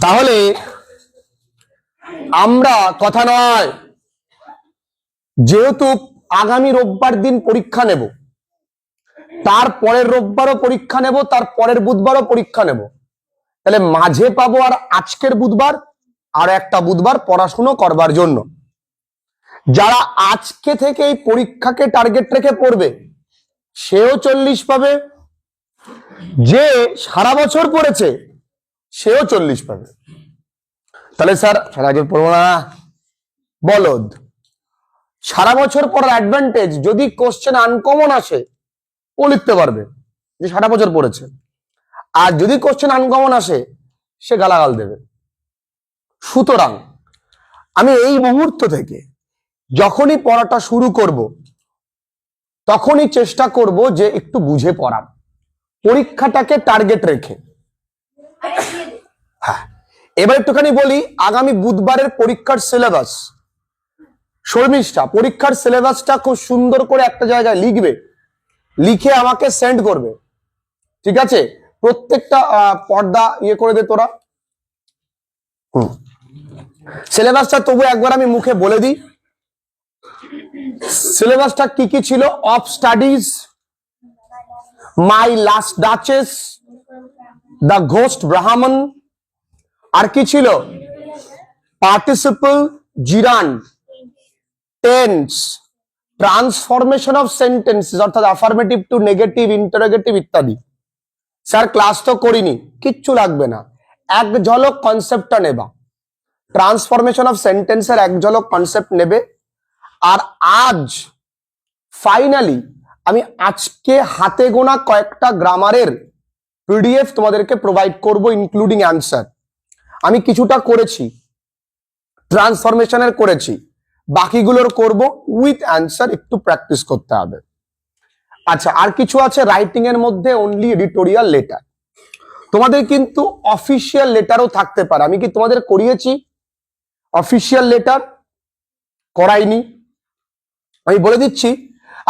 তাহলে আমরা কথা নয়, যেহেতু আগামী রোববার দিন পরীক্ষা নেব, তার পরের রোববারও পরীক্ষা নেব, তার পরের বুধবারও পরীক্ষা নেব, তাহলে মাঝে পাবো আর আজকের বুধবার আর একটা বুধবার পড়াশুনো করবার জন্য। যারা আজকে থেকে এই পরীক্ষাকে টার্গেট রেখে পড়বে সেও 40 পাবে, যে সারা বছর পড়েছে সেও 40 পাবে। তাহলে স্যার সারা বছর পড়বো না, বলদ। সারা বছর পড়ার অ্যাডভান্টেজ, যদি কোশ্চেন আনকমন আসে ও লিখতে পারবে যে সারা বছর পড়েছে, আর যদি কোশ্চেন আনকমন আসে সে গালাগাল দেবে। সুতরাং আমি এই মুহূর্ত থেকে যখনই পড়াটা শুরু করব তখনই চেষ্টা করব যে একটু বুঝে পড়া, পরীক্ষাটাকে টার্গেট রেখে। হ্যাঁ, এবার একটুখানি বলি আগামী বুধবারের পরীক্ষার সিলেবাস। শর্মিষ্ঠা পরীক্ষার সিলেবাসটা খুব সুন্দর করে একটা জায়গায় লিখবে, লিখে আমাকে সেন্ড করবে, ঠিক আছে? প্রত্যেকটা পর্দা ইয়ে করে দে তোরা। সিলেবাসটা তবু একবার আমি মুখে বলে দিই। সিলেবাসটা কি কি ছিল? Of studies, My Last Duchess, The Ghost Brahman, আর কি ছিল? Participle, gerund, tense, transformation of sentences অর্থাৎ অ্যাফার্মেটিভ টু নেগেটিভ, ইন্টারোগেটিভ ইত্যাদি। স্যার ক্লাস তো করিনি, কিচ্ছু লাগবে না, এক ঝলক কনসেপ্টটা নেবা। ট্রান্সফরমেশন অফ সেন্টেন্সের এক ঝলক কনসেপ্ট নেবে। আর আজ ফাইনালি আমি আজকে হাতে গোনা কয়েকটা গ্রামারের পিডিএফ তোমাদেরকে প্রোভাইড করব, ইনক্লুডিং অ্যান্সার। আমি কিছুটা করেছি, ট্রান্সফরমেশনের করেছি, বাকিগুলোর করব উইথ অ্যান্সার, একটু প্র্যাকটিস করতে হবে। আচ্ছা, আর কিছু আছে রাইটিং এর মধ্যে, অনলি এডিটোরিয়াল লেটার। তোমাদের কিন্তু অফিসিয়াল লেটারও থাকতে পারে। আমি কি তোমাদের করিয়েছি অফিসিয়াল লেটার? করাইনি। আমি বলে দিচ্ছি,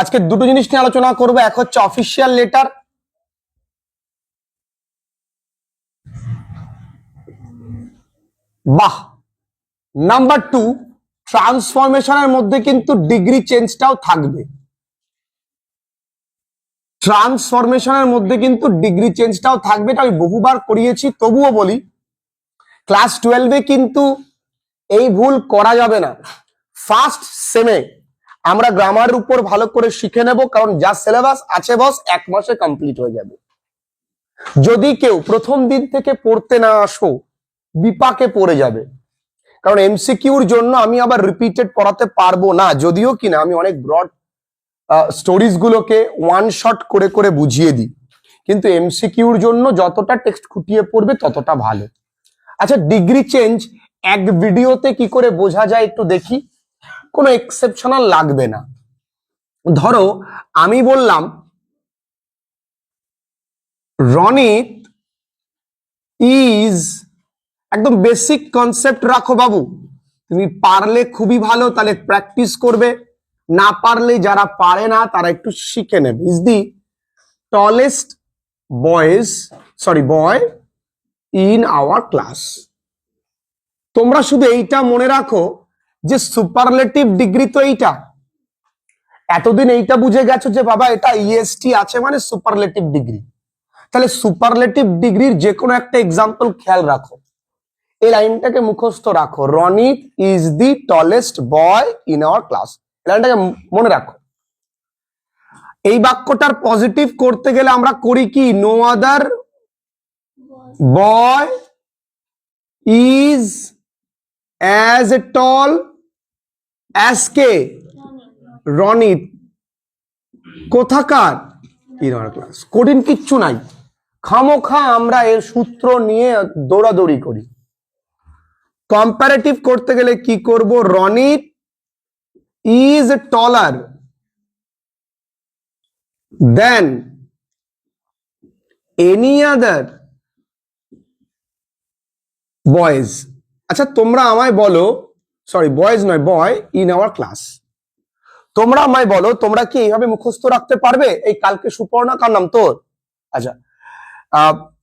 আজকে দুটো জিনিস নিয়ে আলোচনা করবো। এক হচ্ছে অফিসিয়াল লেটার, বাহ। নাম্বার 2, ট্রান্সফরমেশনের মধ্যে কিন্তু ডিগ্রি চেঞ্জটাও থাকবে। ট্রান্সফরমেশনের মধ্যে কিন্তু ডিগ্রি চেঞ্জটাও থাকবে, এটা আমি বহুবার করিয়েছি, তবুও বলি ক্লাস 12-এ কিন্তু এই ভুল করা যাবে না। ফার্স্ট সেমে আমরা গ্রামারের উপর ভালো করে শিখে নেব, কারণ যা সিলেবাস আছে বস 1 মাসে কমপ্লিট হয়ে যাবে। যদি কেউ প্রথম দিন থেকে পড়তে না আসো বিপাকে পড়ে যাবে, কারণ এমসিকিউর জন্য আমি আবার রিপিটেড পড়াতে পারবো না, যদিও কিনা আমি অনেক ব্রড স্টোরিজ গুলোকে ওয়ান শট করে করে বুঝিয়ে দিই, কিন্তু এমসিকিউর জন্য যতটা টেক্সট খুঁটিয়ে পড়বে ততটা ভালো। আচ্ছা, ডিগ্রি চেঞ্জ এক ভিডিওতে কি করে বোঝা যায় একটু দেখি। কোনো এক্সেপশনাল লাগবে না। ধরো আমি বললাম রনিত ইজ, একদম বেসিক কনসেপ্ট রাখো বাবু, তুমি পারলে খুবই ভালো, তাহলে প্র্যাকটিস করবে, না পারলে যারা পারে না তারা একটু শিখে নেবে। Is the tallest boy in our class. তোমরা শুধু এইটা মনে রাখো যে সুপারলেটিভ ডিগ্রি তো এইটা, এতদিন এইটা বুঝে গেছো যে বাবা এটা ইএসটি আছে মানে সুপারলেটিভ ডিগ্রি। তাহলে সুপারলেটিভ ডিগ্রির যে কোনো একটা এক্সাম্পল খেয়াল রাখো, এই লাইনটাকে মুখস্থ রাখো, Ronit is the tallest boy in our class. এই লাইনটাকে মনে রাখো। এই বাক্যটার পজিটিভ করতে গেলে আমরা করি কি? No other boy is as a tall as কে রনিত। কোথাকার? In our class. কঠিন কিচ্ছু নাই, খামোখা আমরা এর সূত্র নিয়ে দৌড়াদৌড়ি করি। কম্পারেটিভ করতে গেলে কি করব? Ronit is trawler than any other boys. আচ্ছা তোমরা আমায় বলো, সরি বয়েজ নয়, বয় ইন আওয়ার ক্লাস। তোমরা আমায় বলো, তোমরা কি এইভাবে মুখস্থ রাখতে পারবে? এই কালকে সুপর্ণা কার নাম তোর? আচ্ছা,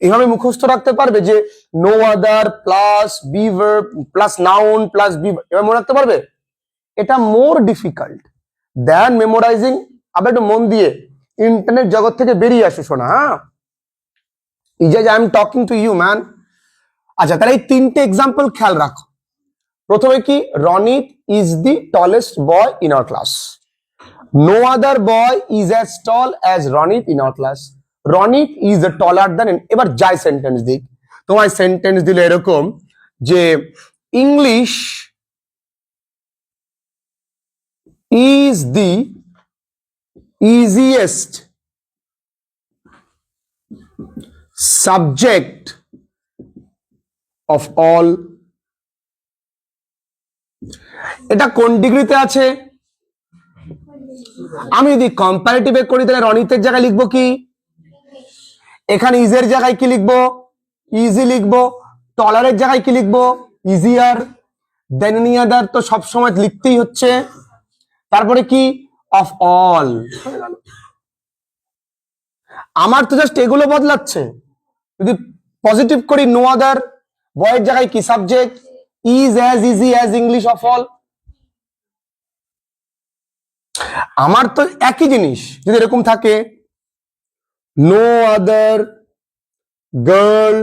এভাবে মুখস্থ রাখতে পারবে যে no other plus be verb plus noun plus be, এভাবে মনে রাখতে পারবে? এটা মোর ডিফিকাল্ট দেন মেমোরাইজিং। আবার একটু মন দিয়ে ইন্টারনেট জগৎ থেকে বেরিয়ে আসো শোনা। হ্যাঁ, Ijaz I am talking to you man. আচ্ছা, তাহলে এই তিনটে এক্সাম্পল খেয়াল রাখো। প্রথমে কি, Ronit is the tallest boy in our class. No other boy is as tall as Ronit in our class. Ronit is taller than. এবার যাই সেন্টেন্স দিক, তোমায় সেন্টেন্স দিলে এরকম যে English is the easiest subject of all. এটা কোন ডিগ্রিতে আছে? আমি যদি কম্পারেটিভে করি তাহলে রনিতের জায়গায় লিখবো কি, এখানে ইজের জায়গায় কি লিখবো, ইজি লিখবো। টলারের জায়গায় কি লিখবো, ইজিয়ার। দেন এনি আদার তো সবসময় লিখতেই হচ্ছে। তারপরে কি, অফ অল। আমার তো জাস্ট এগুলো বদলাচ্ছে। যদি পজিটিভ করি, নো আদার বয়ের জায়গায় কি subject, is as easy as English of all. আমার তো একই জিনিস যদি এরকম থাকে, no other girl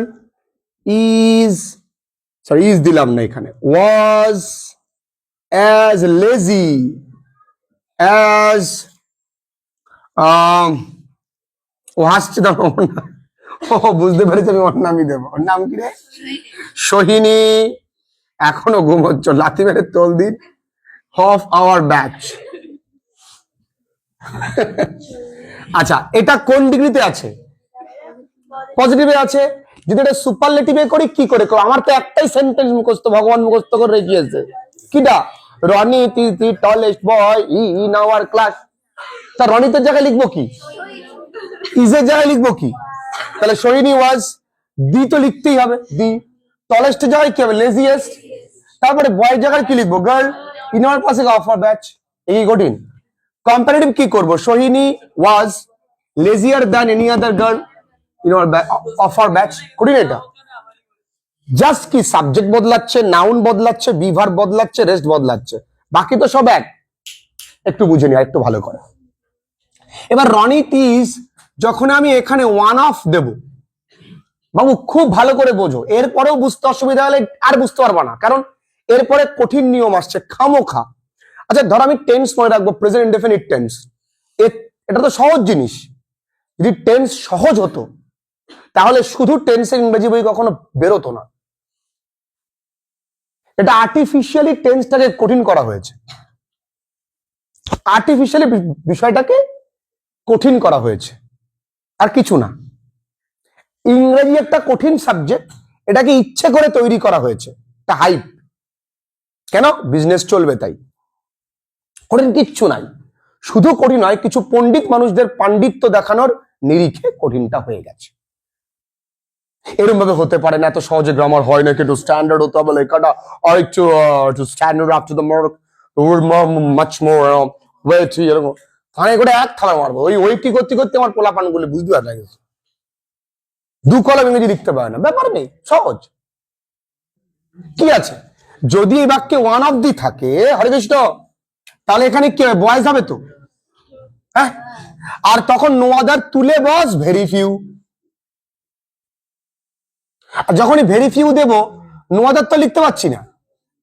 is, sorry is দিলাম না এখানে, ওয়াজ অ্যাজ লেজি অ্যাজ, ও হাসছে তো, ও বুঝতে পেরেছি আমি ওর নামই দেবো। ওর নাম কি রে? সোহিনী। এখনো ঘুমোচ্ছ, লাথি মেরে তোল দিন। Of our batch. আচ্ছা, এটা কোন ডিগ্রিতে আছে? পজিটিভে আছে। যদি এটা সুপারলেটিভে করি কি করে করো? আমার তো একটাই সেন্টেন্স মুখস্থ, ভগবান মুখস্থ করে রেখেছে। কিটা? Ronit is the tallest boy in our class. তা রনিতের জায়গায় লিখবো কি, ইজের জায়গায় লিখবো কি? তাহলে সোহিনী ওয়াজ, দি তো লিখতেই হবে, দি। টলেস্টের জায়গায় কি হবে, লেজিয়েস্ট। তারপরে বয়ের জায়গায় কি লিখবো, girl in our class of our batch. এই কঠিন। কম্পারেটিভ কি করবো, Sohini was lazier than any other girl in our of our batch. কঠিন এটা। জাস্ট কি সাবজেক্ট বদলাচ্ছে, নাউন বদলাচ্ছে, বি ভার্ব বদলাচ্ছে, রেস্ট বদলাচ্ছে, বাকি তো সব এক। একটু বুঝে নি একটু ভালো করে। এবার রনিত ইজ, যখন আমি এখানে ওয়ান অফ দেব, বাবু খুব ভালো করে বোঝো, এরপরেও বুঝতে অসুবিধা হলে আর বুঝতে পারবা না, কারণ এরপরে কঠিন নিয়ম আসছে খামোখা। আচ্ছা ধর আমি টেন্স মনে রাখবো, প্রেজেন্ট ইনডেফিনিট টেন্স। এটা তো সহজ জিনিস। যদি টেন্স সহজ হতো তাহলে শুধু টেন্সের ইংরেজি বই কখনো বেরোতো না। এটা আর্টিফিশিয়ালি টেন্সটাকে কঠিন করা হয়েছে, আর্টিফিশিয়ালি বিষয়টাকে কঠিন করা হয়েছে, আর কিছু না। ইংরেজি একটা কঠিন সাবজেক্ট, এটাকে ইচ্ছে করে তৈরি করা হয়েছে, একটা হাইপ। কেন? বিজনেস চলবে তাই। কঠিন কিচ্ছু নাই, শুধু কঠিন নয়, কিছু পণ্ডিত মানুষদের পাণ্ডিত্য দেখানোর নিরিখে কঠিনটা হয়ে গেছে। এরকম ভাবে হতে পারে না, এত সহজে গ্রামার হয় না, কিন্তু স্ট্যান্ডার্ড হতে হবে লেখাটা, আর একটু standard up to the mark, much more weighty, এরকম থানে করে এক থালা মারবো। ওইটি করতে করতে আমার পোলাপান গুলো বুঝতে পারা গেছে, দু কলম ইংরেজি লিখতে পারে না, ব্যাপার নেই, সহজ। কি আছে, যদি এই বাক্যে ওয়ান অফ দি থাকে, হরে কৃষ্ণ, তাহলে এখানে কি হবে, বয়েজ হবে তো, হ্যাঁ। আর তখন নো আদার তুলে বস ভেরি ফিউ। আর যখনই ভেরি ফিউ দেবো, নো আদার তো লিখতে পারছি না,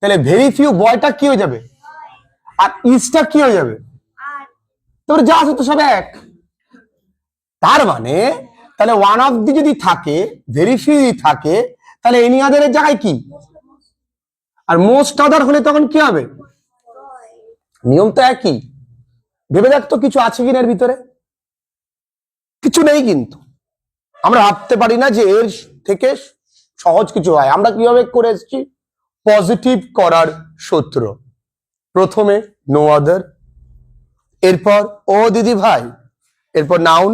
তাহলে ভেরি ফিউ বয়টা কি হয়ে যাবে, আর ইজটা কি হয়ে যাবে, তারপরে যা আছে তো সব এক। তার মানে তাহলে ওয়ান অফ দি যদি থাকে, ভেরি ফিউ যদি থাকে, তাহলে এনি আদারের জায়গায় কি, আর মোস্ট আদার হলে তখন কি হবে, নিয়ম তো একই। ভেবে দেখতো কিছু আছে কিনা এর ভিতরে, কিছু নেই। কিন্তু আমরা ভাবতে পারি না যে এর থেকে সহজ কিছু হয়। আমরা কিভাবে করে এসেছি, পজিটিভ করার সূত্র, প্রথমে নো আদার, এরপর ও দিদি ভাই, এরপর নাউন,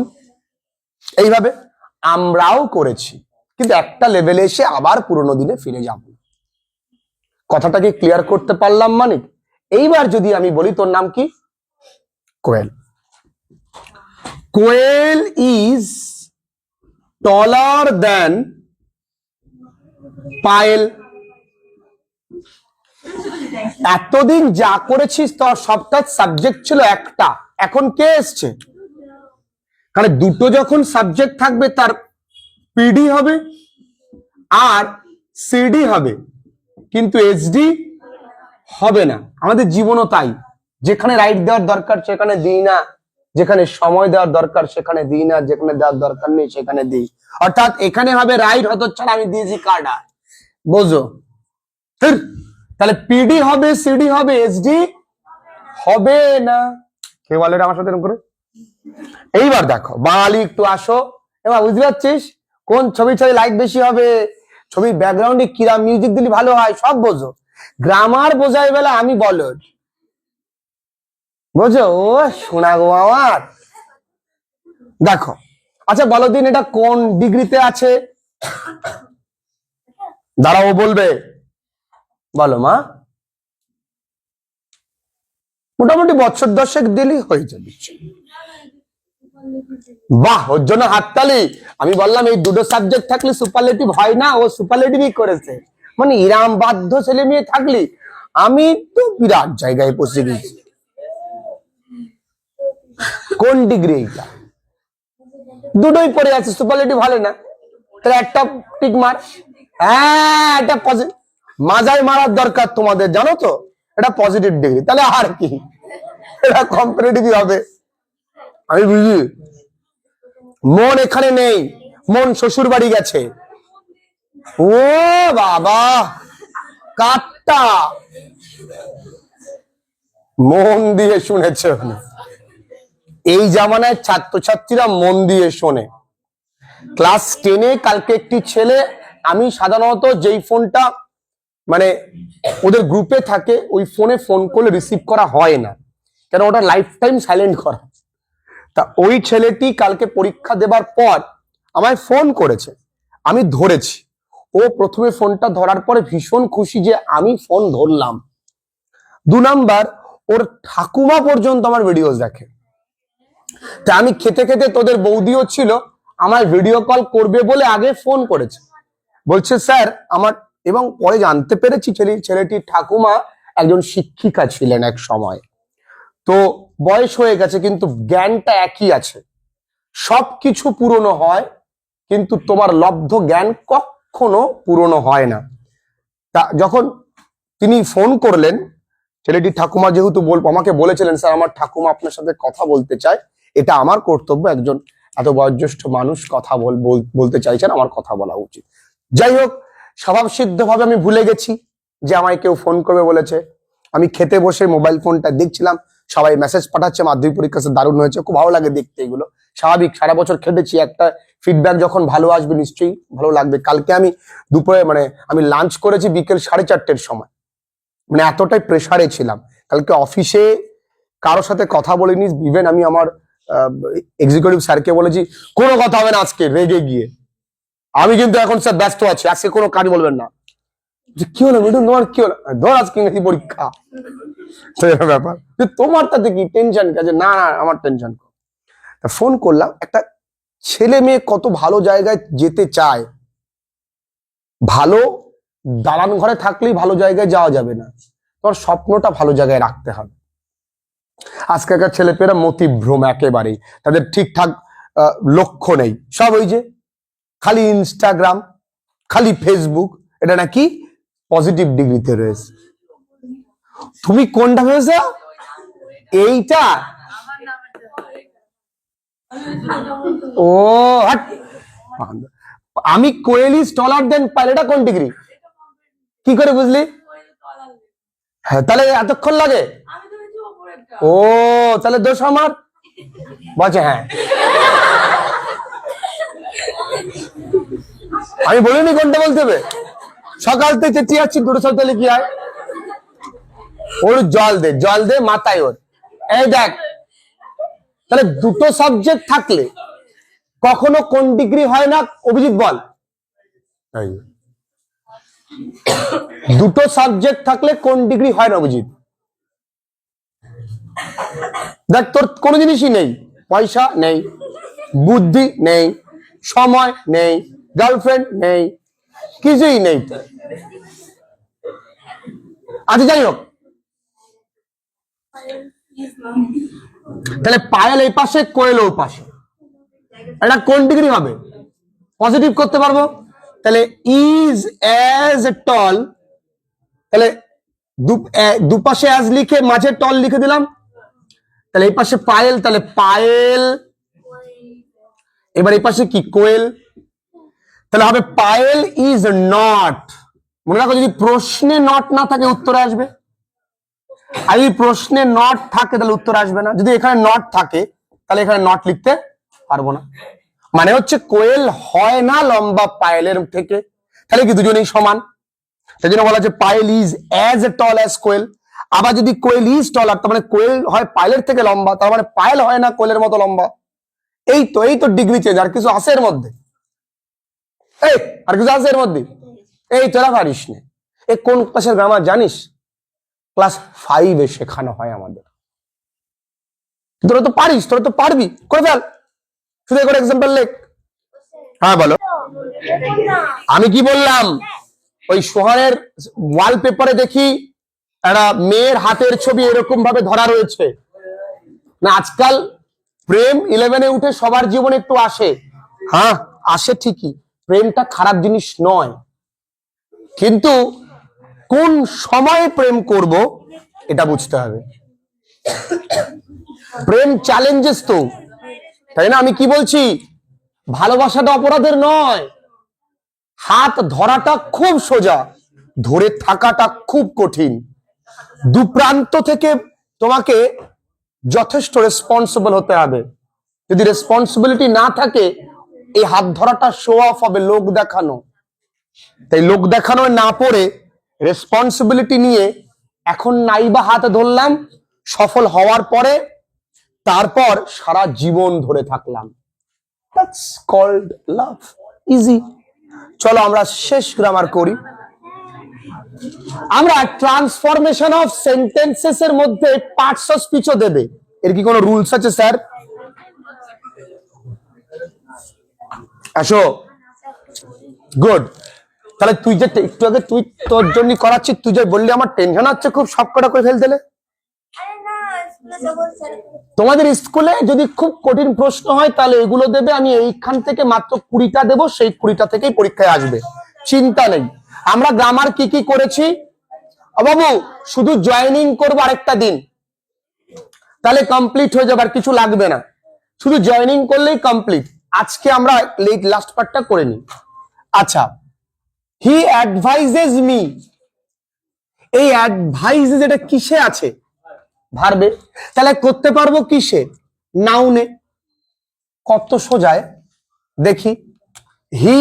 এইভাবে আমরাও করেছি। কিন্তু একটা লেভেলে এসে আবার পুরোনো দিনে ফিরে যাব। কথাটাকে ক্লিয়ার করতে পারলাম মানিক? এইবার যদি আমি বলি তোর নাম কি, কোয়েল। কোয়েল ইজ টলার দেন পায়েল। এতদিন যা করেছিস তোর সবটা সাবজেক্ট ছিল একটা, এখন কে এসছে? কারণ দুটো যখন সাবজেক্ট থাকবে তার পিডি হবে আর সিডি হবে, কিন্তু এইচডি হবে না। আমাদের জীবনও তাই, যেখানে রাইট দেওয়ার দরকার সেখানে দিই না, যেখানে সময় দেওয়ার দরকার সেখানে দিই না, যেখানে দেওয়ার দরকার নেই সেখানে দিই। অর্থাৎ এখানে হবে রাইট, হতো ছাড়া আমি দিয়েছি কার্ডা, বোঝো? তাহলে পিডি হবে, সিডি হবে, এইচডি হবে না। কে বলে আমার সাথে এরকম করে? এইবার দেখো বাঙালি একটু আসো, এবার বুঝতে পারছিস কোন ছবি লাইক বেশি হবে, ছবির ব্যাকগ্রাউন্ডে কিরা মিউজিক দিলে ভালো হয়, সব বোঝো। গ্রামার বোঝাই বেলা আমি বলো, বোঝো? ও শোনা গো আমার। দেখো আচ্ছা বলো দিন এটা কোন ডিগ্রিতে আছে? দাঁড়াও বলবে, বলো মা। মোটামুটি বছর 10 দিলেই হয়ে যাবে। বাহ, ওর জন্য হাততালি। আমি বললাম এই দুটো সাবজেক্ট থাকলে সুপারলেটিভ হয় না, ও সুপারলেটিভই করেছে। মানে ইরাম বাধ্য ছেলে মেয়ে থাকলি আমি তো বিরাট জায়গায় পৌঁছে গেছি। কোন ডিগ্রি এইটা? দুটোই পড়ে আছে, সুপারলেটিভ হলে না, তাহলে একটা টিক মার। হ্যাঁ, এটা পজিটিভ, মাজায় মারার দরকার তোমাদের, জানো তো? এটা পজিটিভ ডিগ্রি, তাহলে আর কি, এটা কম্পারেটিভ হবে। আমি বুঝি মন এখানে নেই, মন শ্বশুর বাড়ি গেছে। ও বাবা, কাটটা মন দিয়ে শুনেছ? এই জামানায় ছাত্রছাত্রীরা মন দিয়ে শোনে। ক্লাস 10-এ কালকে একটি ছেলে, আমি সাধারণত যেই ফোনটা মানে ওদের গ্রুপে থাকে ওই ফোনে ফোন করলে রিসিভ করা হয় না, কেন ওটা লাইফ টাইম সাইলেন্ট করা। তা ওই ছেলেটি কালকে পরীক্ষা দেবার পর আমায় ফোন করেছে, আমি ধরেছি। ও প্রথমে ফোনটা ধরার পরে ভীষণ খুশি যে আমি ফোন ধরলাম। 2 নাম্বার, ওর ঠাকুমা পর্যন্ত আমার ভিডিওস দেখে। তা আমি খেতে খেতে, তোদের বৌদিও ছিল, আমার ভিডিও কল করবে বলে আগে ফোন করেছে, বলছে স্যার আমার, এবং পরে জানতে পেরেছি ছেলেটির ঠাকুমা একজন শিক্ষিকা ছিলেন এক সময়। তো বয়স হয়ে গেছে কিন্তু জ্ঞানটা একই আছে। সবকিছু পুরনো হয় কিন্তু তোমার লব্ধ জ্ঞান কখনো পুরনো হয় না। তা যখন তিনি ফোন করলেন, ছেলেটির ঠাকুমা যেহেতু আমাকে বলেছিলেন স্যার আমার ঠাকুমা আপনার সাথে কথা বলতে চায়, এটা আমার কর্তব্য, একজন এত বয়োজ্যেষ্ঠ মানুষ কথা বলতে চাইছেন, আমার কথা বলা উচিত। যাই হোক, স্বভাব সিদ্ধ ভাবে আমি ভুলে গেছি যে আমায় কেউ ফোন করবে বলেছে। আমি খেতে বসে মোবাইল ফোনটা দেখছিলাম, সবাই মেসেজ পাঠাচ্ছে মাধ্যমিক পরীক্ষা দারুণ হয়েছে, খুব ভালো লাগে দেখতে এগুলো, স্বাভাবিক, সারা বছর খেটেছি, একটা ফিডব্যাক যখন ভালো আসবে নিশ্চয়ই ভালো লাগবে। কালকে আমি দুপুরে আমি লাঞ্চ করেছি বিকেল 4:30-এর সময়, মানে এতটাই প্রেসারে ছিলাম। কালকে অফিসে কারোর সাথে কথা বলিনি, ইভেন আমি আমার এক্সিকিউটিভ স্যারকে বলেছি কোনো কথা হবে না আজকে, রেগে গিয়ে আমি কিন্তু এখন স্যার ব্যস্ত আছি, আজকে কোনো কাজ বলবেন না। কি হলো মিঠুন, তোমার কি হলো? ধর আজকে ইংরেজি পরীক্ষা, ব্যাপার তোমার তাতে কি টেনশন? কাজে না না আমার টেনশন। ফোন করলাম, একটা ছেলে মেয়ে কত ভালো জায়গায় যেতে চায়, ভালো দালান ঘরে থাকলেই ভালো জায়গায় যাওয়া যাবে না, তোমার স্বপ্নটা ভালো জায়গায় রাখতে হবে। আজকালকার ছেলেপেয়েরা মতিভ্রম একেবারেই, তাদের ঠিকঠাক লক্ষ্য নেই, সব ওই যে খালি ইনস্টাগ্রাম, খালি ফেসবুক, এটা নাকি পজিটিভ ডিগ্রিতে রয়েছে। তুমি কোনটা ভেবেছ? এইটা? ও আমি কোয়েলি টলার দেন পাইলেটা কোন ডিগ্রি? কি করে বুঝলি? হ্যাঁ, তাহলে এতক্ষণ লাগে? ও তাহলে দোষ আমার, বলছে হ্যাঁ। আমি বলিনি কোনটা বলতে হবে, সকাল থেকে চেঁচিয়ে যাচ্ছি দুটো শব্দ কি হয়? ওর জল দে মাথায় ওর। এই দেখ, তাহলে দুটো সাবজেক্ট থাকলে কখনো কোন ডিগ্রি হয় না? অভিজিৎ বল। দুটো সাবজেক্ট থাকলে কোন ডিগ্রি হয় না অভিজিৎ? দেখ তোর কোনো জিনিসই নেই, পয়সা নেই, বুদ্ধি নেই, সময় নেই, গার্লফ্রেন্ড নেই, কিছুই নেই। আচ্ছা যাই হোক, তাহলে পায়েল এই পাশে, কোয়েল ওই পাশে, এটা কোন ডিগ্রি হবে? পজিটিভ করতে পারবো। তাহলে ইজ অ্যাজ টল, তাহলে দুপাশে অ্যাজ লিখে মাঝে টল লিখে দিলাম। তাহলে এই পাশে পায়েল, তাহলে পায়েল, এবার এই পাশে কি? কোয়েল। তাহলে হবে পায়েল ইজ নট। মনে রাখো, যদি প্রশ্নে নট না থাকে উত্তরে আসবে, আর যদি প্রশ্নে নট থাকে তাহলে উত্তর আসবে না। যদি এখানে নট থাকে তাহলে এখানে নট লিখতে পারবো না। মানে হচ্ছে কোয়েল হয় না লম্বা পায়েলের থেকে, তাহলে কি দুজনেই সমান? সেই জন্য বলা হচ্ছে Payel is as tall as Koyel. আবার যদি কোয়েল ইজ টলার, তার মানে কোয়েল হয় পায়েলের থেকে লম্বা, তার মানে পায়েল হয় না কোয়েলের মতো লম্বা। এই তো ডিগ্রি চেঞ্জ, আর কিছু আছে এর মধ্যে? এই আর কিছু আছে এর মধ্যে? এই তোরা পারিস না। এই কোন ক্লাসের গ্রামার জানিস? ক্লাস 5-এ শেখানো হয় আমাদের। তোরা তো পারিস, তোরা তো পারবি, করে ফেল। শুধু করে এক্সাম্পল লেখ। হ্যাঁ বলো। আমি কি বললাম? ওই সোহানের ওয়ালপেপারে দেখি একটা মেয়ের হাতের ছবি এরকম ভাবে ধরা রয়েছে না। আজকাল প্রেম 11-এ উঠে সবার জীবনে একটু আসে, হ্যাঁ আসে ঠিকই, প্রেমটা খারাপ জিনিস নয়, কিন্তু কোন সময়ে প্রেম করব এটা বুঝতে হবে। প্রেম চ্যালেঞ্জেস তো, তাই না? আমি কি বলছি, ভালোবাসাটা অপরাধের নয়। হাত ধরাটা খুব সোজা, ধরে থাকাটা খুব কঠিন। দুপ্রান্ত থেকে তোমাকে যথেষ্ট রেসপন্সিবল হতে হবে। যদি রেসপন্সিবিলিটি না থাকে, এই হাত ধরাটা শো অফ হবে, লোক দেখানো। তাই লোক দেখানো না পড়ে রেসপন্সিবিলিটি নিয়ে এখন নাইবা হাত ধরলাম, সফল হওয়ার পরে তারপর সারা জীবন ধরে থাকলাম। That's called love, easy. চলো আমরা শেষ গ্রামার করি। আমরা ট্রান্সফরমেশন অফ সেন্টেন্সেস এর মধ্যে পার্টস অফ স্পিচও দেবে, এর কি কোনো রুলস আছে স্যার? আসো, গুড। তাহলে তুই যে একটু আগে তুই তোর জন্য করাচ্ছি, তুই যে বললি আমার টেনশন হচ্ছে খুব, সব কটা করে ফেলতে। তোমাদের স্কুলে যদি খুব কঠিন প্রশ্ন হয় তাহলে এগুলো দেবে, আমি এইখান থেকে মাত্র 20টা দেবো, সেই 20টা থেকেই পরীক্ষায় আসবে, চিন্তা নেই। আমরা গ্রামার কি কি করেছি বাবু, শুধু জয়েনিং করবো আরেকটা দিন, তাহলে কমপ্লিট হয়ে যাবে, আর কিছু লাগবে না, শুধু জয়েনিং করলেই কমপ্লিট। আজকে আমরা লাস্ট পার্টটা করে নিই। আচ্ছা, হি অ্যাডভাইজেস মি, এই অ্যাডভাইজেস এটা কিসে আছে? ভার্বে। তাহলে করতে পারবো কিসে? নাউনে। কত সোজায় দেখি, হি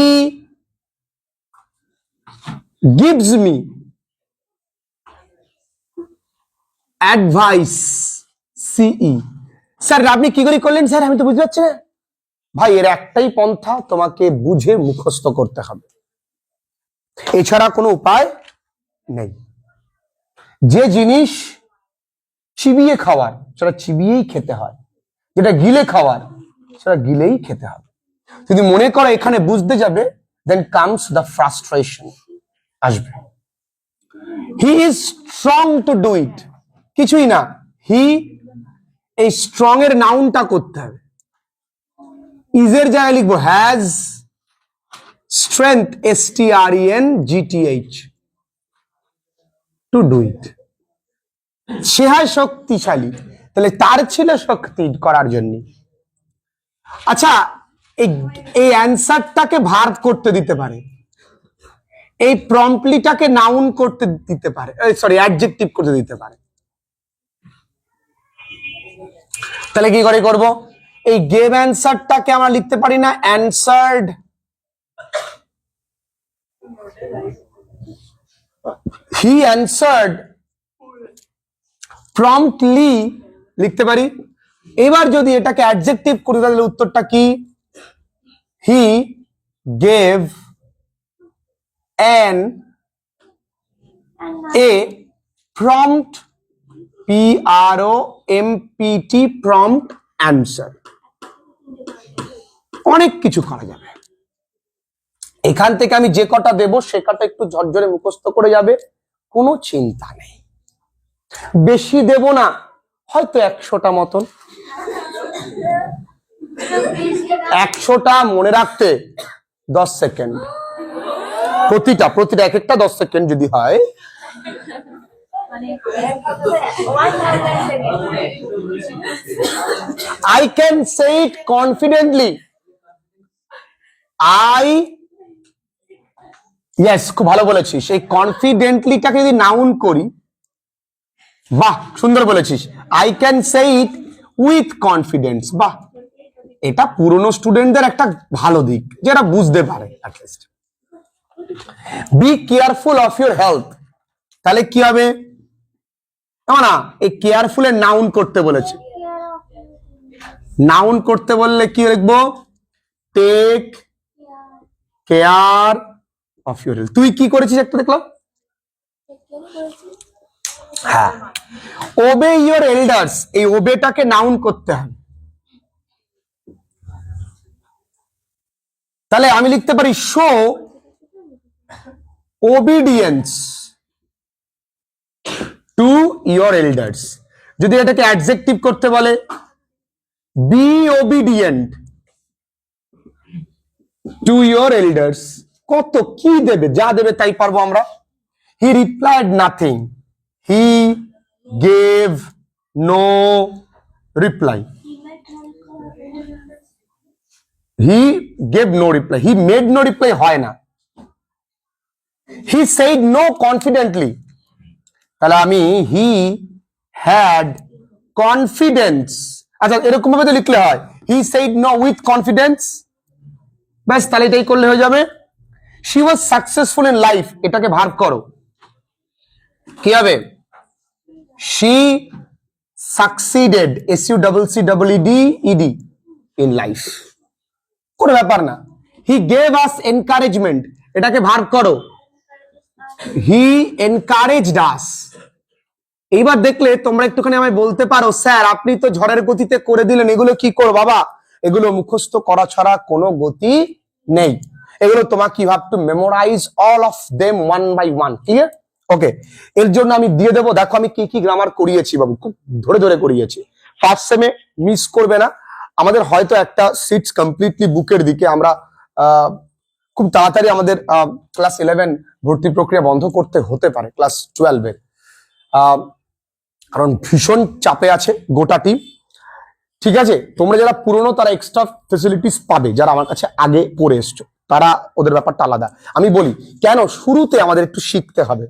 গিভস মি অ্যাডভাইস, সিই। স্যার আপনি কি করে করলেন স্যার? আমি তো বুঝতে পারছি না। ভাই এর একটাই পন্থা, তোমাকে বুঝে মুখস্থ করতে হবে, এছাড়া কোনো উপায় নেই। যে জিনিস চিবিয়ে খাওয়ার সেটা চিবিয়েই খেতে হয়, যেটা গিলে খাওয়ার সেটা গিলেই খেতে হবে। যদি মনে করো এখানে বুঝতে যাবে, দেন কামস দ্য ফ্রাস্ট্রেশন, আসবে। He is strong two do ইট, কিছুই না, হি, এই স্ট্রং এর নাউনটা করতে হবে, ইজের জায়গায় লিখবো has strength, STRENGTH, to do it. সে হয় শক্তিশালী, তাহলে তার ছিল শক্তি করার জন্য। আচ্ছা, এই অ্যান্সারটাকে ভার্ব করতে দিতে পারে, এই প্রম্পটলিটাকে নাউন করতে দিতে পারে, সরি অ্যাডজেক্টিভ করতে দিতে পারে। তাহলে কি করে করব? এই গেভ অ্যান্সারটাকে আমরা লিখতে পারি না অ্যান্সার্ড, হি অ্যান্সার্ড প্রম্পটলি লিখতে পারি। এবার যদি এটাকে অ্যাডজেক্টিভ করি তাহলে উত্তরটা কি? He gave an A prompt, PROMPT, prompt answer. অনেক কিছু করা যাবে। এখান থেকে আমি যে কটা দেব সে কটা একটু ঝরঝরে মুখস্থ করে যাবে, কোনো চিন্তা নেই। বেশি দেব না, হয়তো 100টা মতন। 100টা মনে রাখতে 10 সেকেন্ড, প্রতিটা এক একটা 10 সেকেন্ড যদি হয়, I can say it confidently. Yes, খুব ভালো বলেছিস। এই কনফিডেন্টলিটাকে যদি নাউন করি, বাহ সুন্দর বলেছিস। I can say it with confidence. বাহ, এটা পুরনো স্টুডেন্টদের একটা ভালো দিক, যেটা বুঝতে পারে at least. Be careful of your health, তাহলে কি হবে না, এই কেয়ারফুলের নাউন করতে বলেছে। নাউন করতে বললে কি লিখবো? Take care of your health. তুই কি করেছিস একটা দেখলাম? হ্যাঁ, ওবে ইউর এল্ডার্স, এই ওবেটাকে নাউন করতে হবে। তাহলে আমি লিখতে পারি show obedience to your elders. যদি এটাকে অ্যাডজেক্টিভ করতে বলে, be obedient to your elders. কত কি দেবে, যা দেবে তাই পারবো আমরা। He replied nothing, he gave no reply, he gave no reply, he made no reply হয় না। হি সেড নো কনফিডেন্টলি, তাহলে আমি হি হ্যাড কনফিডেন্স। আচ্ছা, এরকম ভাবে তো লিখলে হয়, he said no with confidence. ব্যাস, তাহলে এটাই করলে হয়ে যাবে। She was successful in life, এটাকে ভার্ব করো, কি হবে? She succeeded, SUCCEED in life, কোনো ব্যাপার না। হি গেভ আস এনকারেজমেন্ট, এটাকে ভার্ব করো, হি এনকারেজড আস। এইবার দেখলে তোমরা একটুখানি আমায় বলতে পারো, স্যার আপনি তো ঝড়ের গতিতে করে দিলেন, এগুলো কি করো বাবা? এগুলো মুখস্থ করা ছাড়া কোনো গতি নেই। এগুলো তোমাকে you have to memorise all of them one by one. Clear? Okay, এর জন্য আমি দিয়ে দেবো, দেখো আমি কি কি গ্রামার করিয়েছি বাবু, খুব ধরে ধরে করিয়েছি। ফার্স্ট সেমে মিস করবে না। আমাদের হয়তো একটা সিটস কমপ্লিটলি বুকের দিকে, আমরা খুব তাড়াতাড়ি আমাদের ক্লাস 11 ভর্তি প্রক্রিয়া বন্ধ করতে হতে পারে, ক্লাস 12-এর, কারণ ভীষণ চাপে আছে গোটা টিম। ঠিক আছে, তোমরা যারা পুরনো তারা এক্সট্রা ফেসিলিটিস পাবে, যারা আমার কাছে আগে পড়ে এসছো তারা, ওদের ব্যাপারটা আলাদা। আমি বলি কেন, শুরুতে আমাদের একটু শিখতে হবে,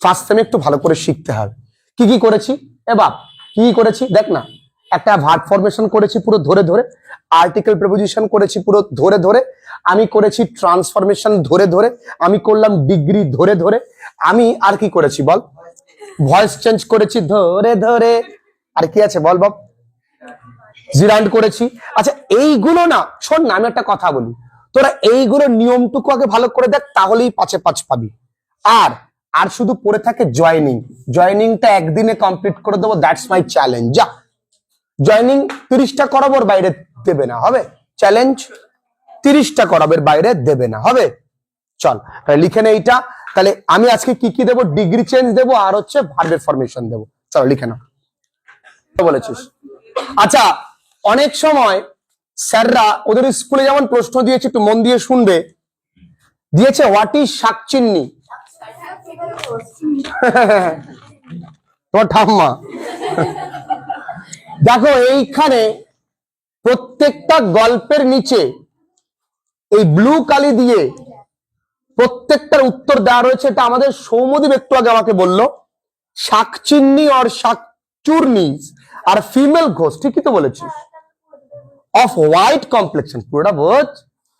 ফার্স্ট সেমে একটু ভালো করে শিখতে হবে। কি কি করেছি এবার, কি করেছি দেখ না। একটা ভার্ব ফরমেশন করেছি পুরো ধরে ধরে, আর্টিকেল প্রিপোজিশন করেছি পুরো ধরে ধরে, আমি করেছি ট্রান্সফরমেশন ধরে ধরে, আমি করলাম ডিগ্রি ধরে ধরে, আমি আর কি করেছি বল? ভয়েস চেঞ্জ করেছি ধরে ধরে, আর কি আছে বল বাব? জিরান্ড করেছি। আচ্ছা, এইগুলো না, শোন না আমি একটা কথা বলি, তোরা এইগুলো নিয়মটুকু আগে ভালো করে দেখ, তাহলেই 5-এ 5 পাবি। আর শুধু পড়ে থাকে জয়নিং, জয়নিংটা একদিনে কমপ্লিট করে দেবো, দ্যাটস মাই চ্যালেঞ্জ। যা, জয়নিং 30টা করাবো, ওর বাইরে দেবে না, হবে? চ্যালেঞ্জ 30টা করাবে, বাইরে দেবে না, হবে? চল লিখে নে এইটা। তাহলে আমি আজকে কি কি দেবো? ডিগ্রি চেঞ্জ দেবো, আর হচ্ছে ভার্বের ফরমেশন দেবো। চলো লিখে নাও, বলেছিস। আচ্ছা, অনেক সময় স্যাররা ওদের স্কুলে যেমন প্রশ্ন দিয়েছে, একটু মন দিয়ে শুনবে, দিয়েছে হোয়াট ইজ শাকচিন্নি। তোমার ঠাম্মা। দেখো এইখানে প্রত্যেকটা গল্পের নিচে এই ব্লু কালি দিয়ে প্রত্যেকটার উত্তর দেওয়া রয়েছে। এটা আমাদের সৌম্যদীপ একটু আগে আমাকে বললো, শাকচিন্নি আর শাকচুর্নি আর ফিমেল ঘোষ, ঠিকই তো বলেছিস। অফ হোয়াইট কমপ্লেক্সন, পুরোটা বোঝ,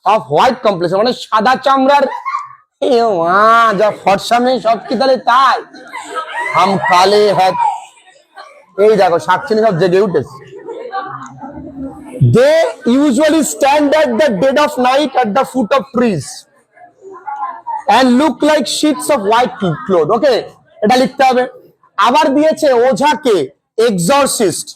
অফ হোয়াইট কমপ্লেক্সন মানে সাদা চামড়ার। যা ফর্সা নেই সব কি তাহলে তাই? হাম কালে হ্যাঁ, এই দেখো শাকচিনি সব জেগে উঠেছে। They usually stand at the dead of night at the foot of trees and look like sheets of white cloth. ওকে, এটা লিখতে হবে। আবার দিয়েছে ওঝাকে এক্সরসিস্ট,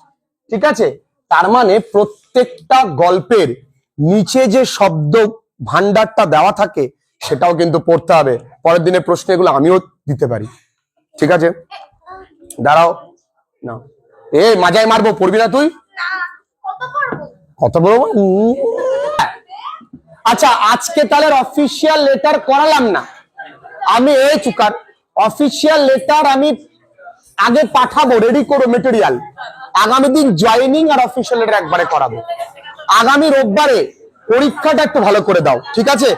ঠিক আছে? তার মানে প্রত্যেকটা গল্পের নিচে যে শব্দ ভান্ডারটা দেওয়া থাকে সেটাও কিন্তু পড়তে হবে। পরের দিনের প্রশ্ন এগুলো আমিও দিতে পারি, ঠিক আছে? দাঁড়াও না, মাজায় মারবো, পড়বি না তুই? কত বড় আচ্ছা, আজকে তাহলে অফিসিয়াল লেটার করালাম না আমি, চুকার অফিসিয়াল লেটার আমি আগে পাঠাবো, রেডি করো মেটেরিয়াল, আগামী দিন জয়েনিং আর অফিসিয়াল লেটার একবারে করাবো। আগামী রোববারে পরীক্ষাটা একটু ভালো করে দাও, ঠিক আছে?